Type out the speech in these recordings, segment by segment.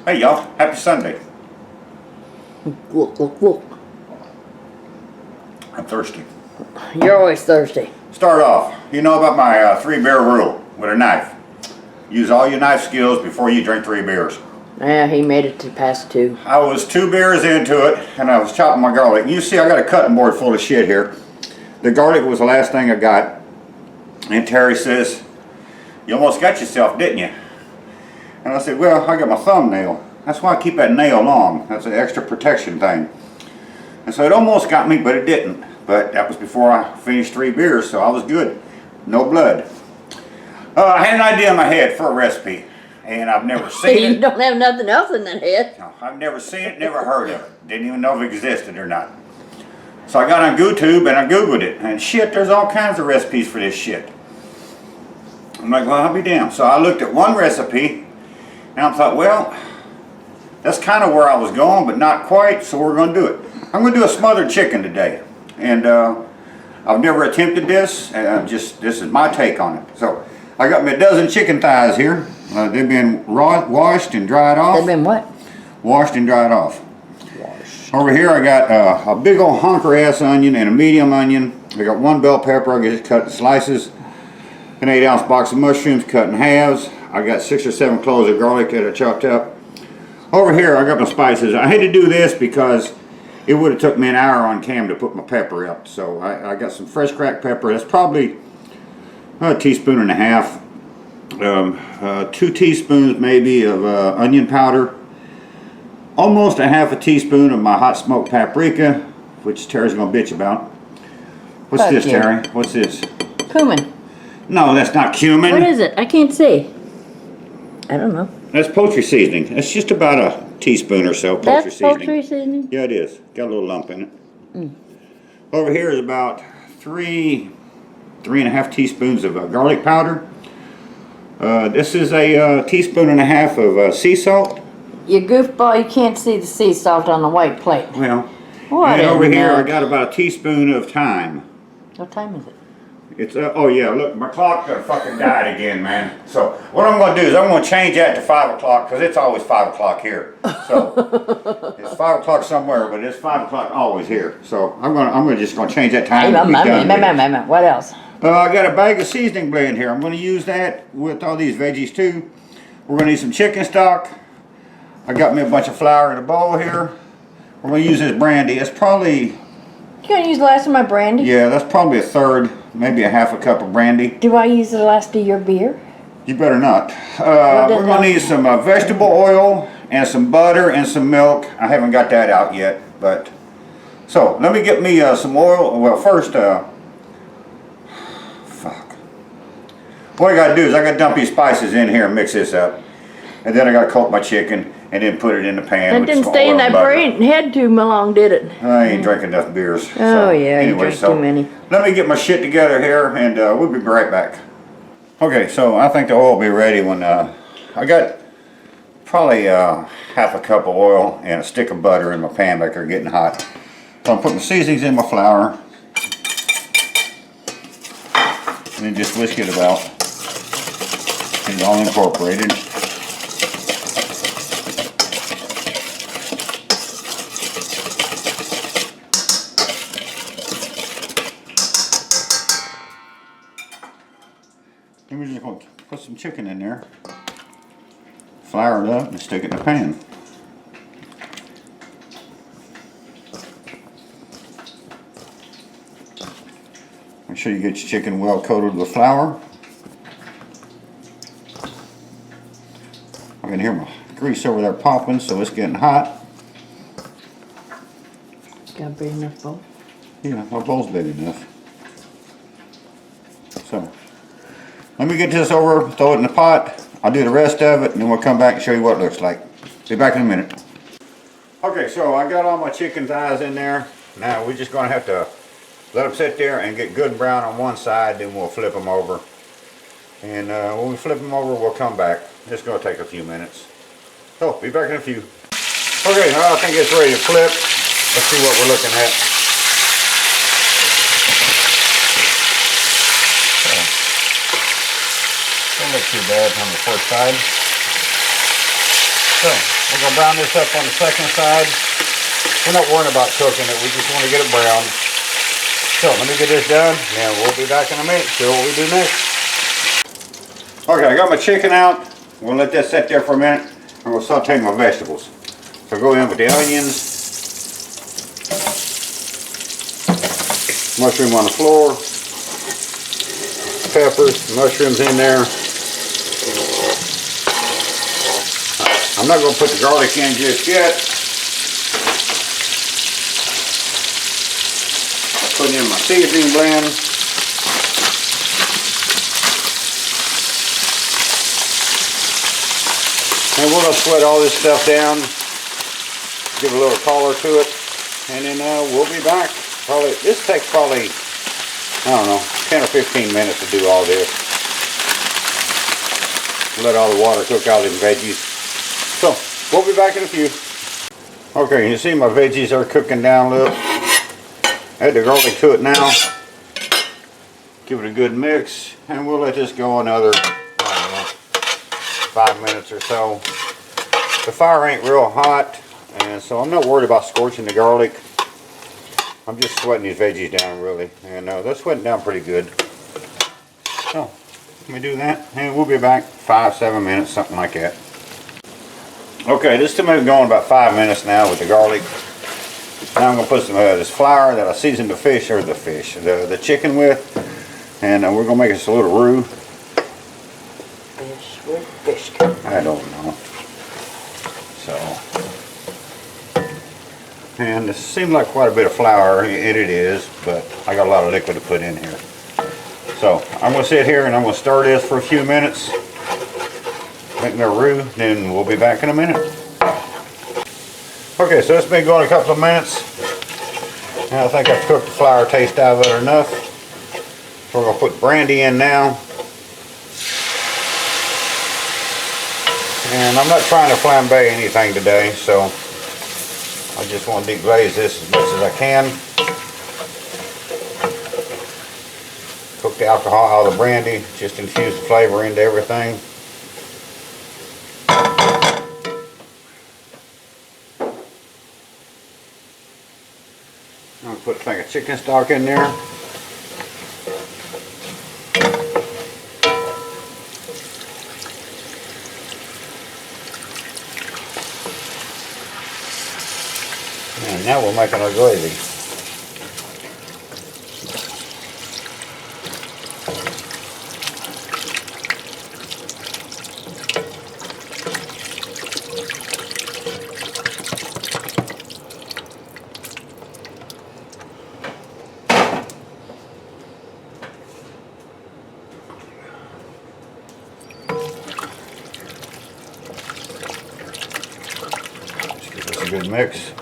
Hey y'all, happy Sunday. Look, look, look. I'm thirsty. You're always thirsty. Start off, you know about my 3-beer rule with a knife. Use all your knife skills before you drink 3 beers. Yeah, he made it to past 2. I was 2 beers into it and I was chopping my garlic. You see I got a cutting board full of shit here. The garlic was the last thing I got. And Terry says, "You almost got yourself, didn't you?" And I said, "Well, I got my thumbnail. That's why I keep that nail long. That's an extra protection thing." And so it almost got me, but it didn't. But that was before I finished 3 beers, so I was good. No blood. I had an idea in my head for a recipe, and I've never seen it. You don't have nothing else in that head. No, I've never seen it, never heard of it. Didn't even know if it existed or not. So I got on YouTube and I Googled it, and shit, there's all kinds of recipes for this shit. I'm like, well, I'll be damned. So I looked at one recipe, and I thought, well, that's kind of where I was going, but not quite, so we're going to do it. I'm going to do a smothered chicken today, and I've never attempted this, and this is my take on it. So I got me a dozen chicken thighs here. They've been washed and dried off. They've been what? Washed and dried off. Washed. Over here I got a big old honker ass onion and a medium onion. I got 1 bell pepper, I just cut in slices. An 8-ounce box of mushrooms cut in halves. I got 6 or 7 cloves of garlic that I chopped up. Over here I got my spices. I had to do this because it would have took me an hour on cam to put my pepper up. So I got some fresh cracked pepper. That's probably a teaspoon and a half. 2 teaspoons maybe of onion powder. Almost a half a teaspoon of my hot smoked paprika, which Terry's gonna bitch about. What's Fuck this, you. Terry? What's this? Cumin. No, that's not cumin. What is it? I can't see. I don't know. That's poultry seasoning. It's just about a teaspoon or so poultry That's seasoning. poultry seasoning? Yeah, it is. Got a little lump in it. Over here is about 3.5 teaspoons of garlic powder. This is a teaspoon and a half of sea salt. You goofball, you can't see the sea salt on the white plate. Well, What and over in here the- I got about a teaspoon of thyme. What time is it? It's oh yeah, look, my clock fucking died again, man. So what I'm gonna do is I'm gonna change that to 5 o'clock because it's always 5 o'clock here. So it's 5 o'clock somewhere, but it's 5 o'clock always here. So I'm just gonna change that time. and be done with it. What else? I got a bag of seasoning blend here. I'm gonna use that with all these veggies too. We're gonna need some chicken stock. I got me a bunch of flour in a bowl here. We're gonna use this brandy. It's probably, You gonna use the last of my brandy? yeah, that's probably a third, maybe a half a cup of brandy. Do I use the last of your beer? You better not. Well, We're going to need some vegetable oil and some butter and some milk. I haven't got that out yet, but so let me get me some oil. Well, first, fuck. What I got to do is I got to dump these spices in here and mix this up, and then I got to coat my chicken and then put it in the pan. That with didn't some stay oil in and that butter. brain head too long, did it? I ain't drinking enough beers. Oh yeah, you drink too many. Let me get my shit together here, and we'll be right back. Okay, so I think the oil will be ready when I got probably half a cup of oil and a stick of butter in my pan back there getting hot. So I'm putting seasonings in my flour, and then just whisk it about. It's all incorporated. Then we're just going to put some chicken in there, flour it up, and stick it in the pan. Make sure you get your chicken well coated with flour. I can hear my grease over there popping, so it's getting hot. Got a big enough bowl? Yeah, my bowl's big enough. So, let me get this over, throw it in the pot. I'll do the rest of it, and then we'll come back and show you what it looks like. Be back in a minute. Okay, so I got all my chicken thighs in there. Now we're just gonna have to let them sit there and get good and brown on one side, then we'll flip them over. And when we flip them over, we'll come back. It's gonna take a few minutes. So, be back in a few. Okay, I think it's ready to flip. Let's see what we're looking at. Don't look too bad on the first side. So, We're gonna brown this up on the second side. We're not worrying about cooking it, we just want to get it brown. So let me get this done, and we'll be back in a minute, see what we do next. Okay, I got my chicken out. We'll let that sit there for a minute. I'm gonna saute my vegetables. So go in with the onions, mushroom on the floor, peppers, mushrooms in there. I'm not going to put the garlic in just yet. I'll put in my seasoning blend. And we're going to sweat all this stuff down, give a little color to it, and then we'll be back. This takes probably, I don't know, 10 or 15 minutes to do all this. Let all the water cook out in veggies. So, we'll be back in a few. Okay, you see my veggies are cooking down a little. Add the garlic to it now. Give it a good mix, and we'll let this go another, I don't know, 5 minutes or so. The fire ain't real hot, and so I'm not worried about scorching the garlic. I'm just sweating these veggies down really, and they're sweating down pretty good. So, let me do that, and we'll be back 5-7 minutes, something like that. Okay, this has been going about 5 minutes now with the garlic. Now I'm going to put some this flour that I seasoned the the chicken with, and we're going to make us a little roux. Fish with fish. I don't know. So, and it seemed like quite a bit of flour, and it is, but I got a lot of liquid to put in here. So I'm going to sit here and I'm going to stir this for a few minutes. Make my roux, then we'll be back in a minute. Okay, so it's been going a couple of minutes. And I think I've cooked the flour taste out of it enough. So we're going to put brandy in now. And I'm not trying to flambe anything today, so I just want to deglaze this as much as I can. Cook the alcohol out of the brandy, just infuse the flavor into everything. I'm going to put a thing of chicken stock in there. And now we're making our gravy. A good mix.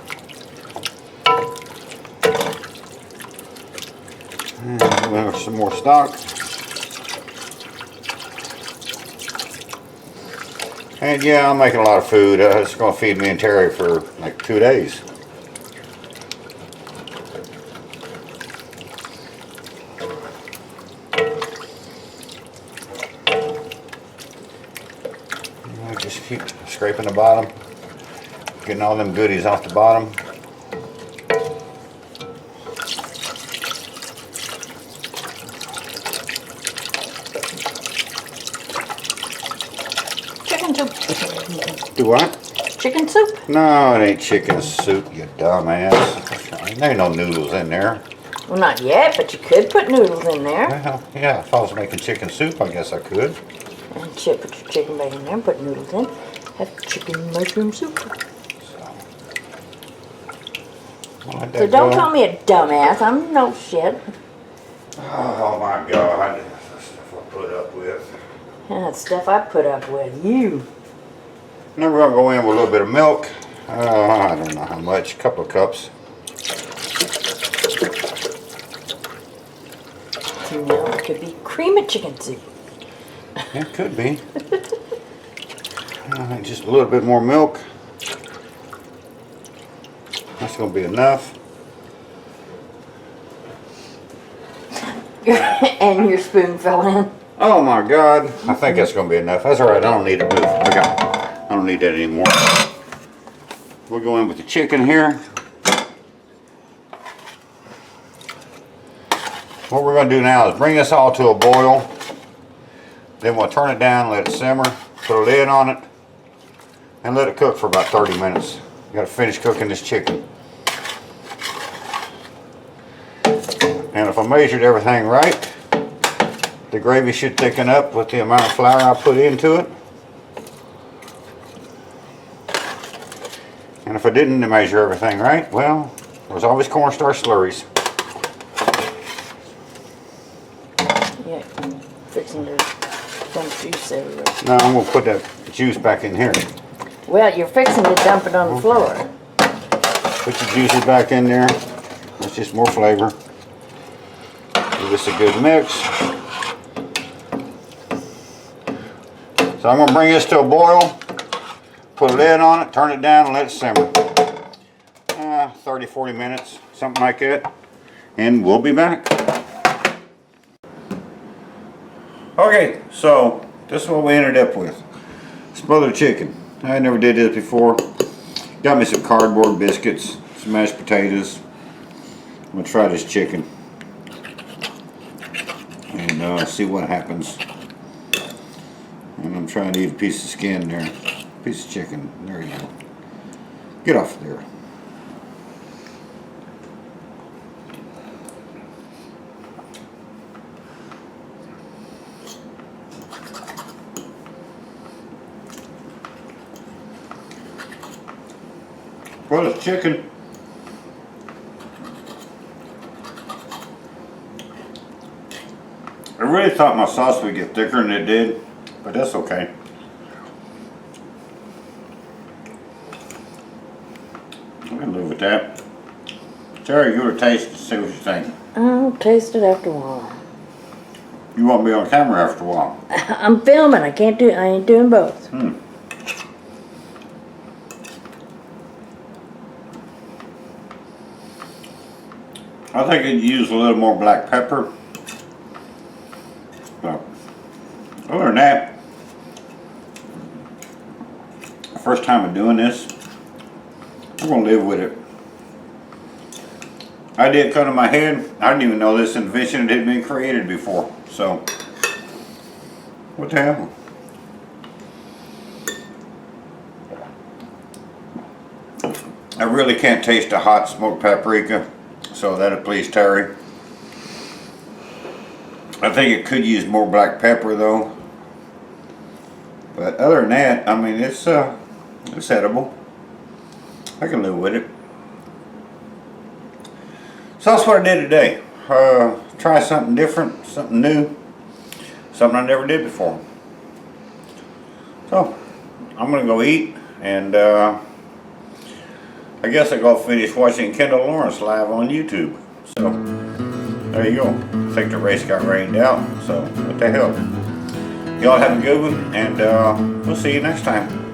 And we'll have some more stock. And yeah, I'm making a lot of food. It's going to feed me and Terry for like 2 days. I'll just keep scraping the bottom. Getting all them goodies off the bottom. Chicken soup. Do what? Chicken soup? No, it ain't chicken soup, you dumbass. There ain't no noodles in there. Well, not yet, but you could put noodles in there. Well, yeah, if I was making chicken soup, I guess I could. And put your chicken back in there and put noodles in. Have chicken mushroom soup. So don't call me a dumbass. I'm no shit. Oh my God, that's the stuff I put up with. That's stuff I put up with. You. Now we're going to go in with a little bit of milk. I don't know how much, a couple of cups. No, it could be cream of chicken soup. It could be. Just a little bit more milk. That's going to be enough. And your spoon fell in. Oh my God. I think that's going to be enough. That's alright. I don't need to move. I don't need that anymore. We'll go in with the chicken here. What we're going to do now is bring this all to a boil. Then we'll turn it down, let it simmer, put a lid on it, and let it cook for about 30 minutes. You got to finish cooking this chicken. And if I measured everything right, the gravy should thicken up with the amount of flour I put into it. And if I didn't measure everything right, well, there's always cornstarch slurries. Yeah, fixing to dump juice everywhere. Now I'm going to put that juice back in here. Well, you're fixing to dump it on the floor. Put the juices back in there. That's just more flavor. Give this a good mix. So I'm going to bring this to a boil. Put a lid on it, turn it down, and let it simmer. 30-40 minutes, something like that. And we'll be back. Okay, so this is what we ended up with. Smothered chicken. I never did this before. Got me some cardboard biscuits, some mashed potatoes. I'm going to try this chicken. And see what happens. And I'm trying to eat a piece of skin there. Piece of chicken. There you go. Get off there. Well, it's chicken. I really thought my sauce would get thicker than it did, but that's okay. I can live with that. Terry, give it a taste and see what you think. I'll taste it after a while. You won't be on camera after a while. I'm filming. I ain't doing both. I think I'd use a little more black pepper. But other than that, the first time I'm doing this, I'm gonna live with it. I did cut on my head. I didn't even know this invention had been created before. So, what the hell? I really can't taste the hot smoked paprika, so that'll please Terry. I think it could use more black pepper though. But other than that, I mean, it's edible. I can live with it. So that's what I did today. Try something different, something new, something I never did before. So I'm gonna go eat, and I guess I go finish watching Kendall Lawrence live on YouTube. So there you go. I think the race got rained out. So what the hell? Y'all have a good one, and we'll see you next time.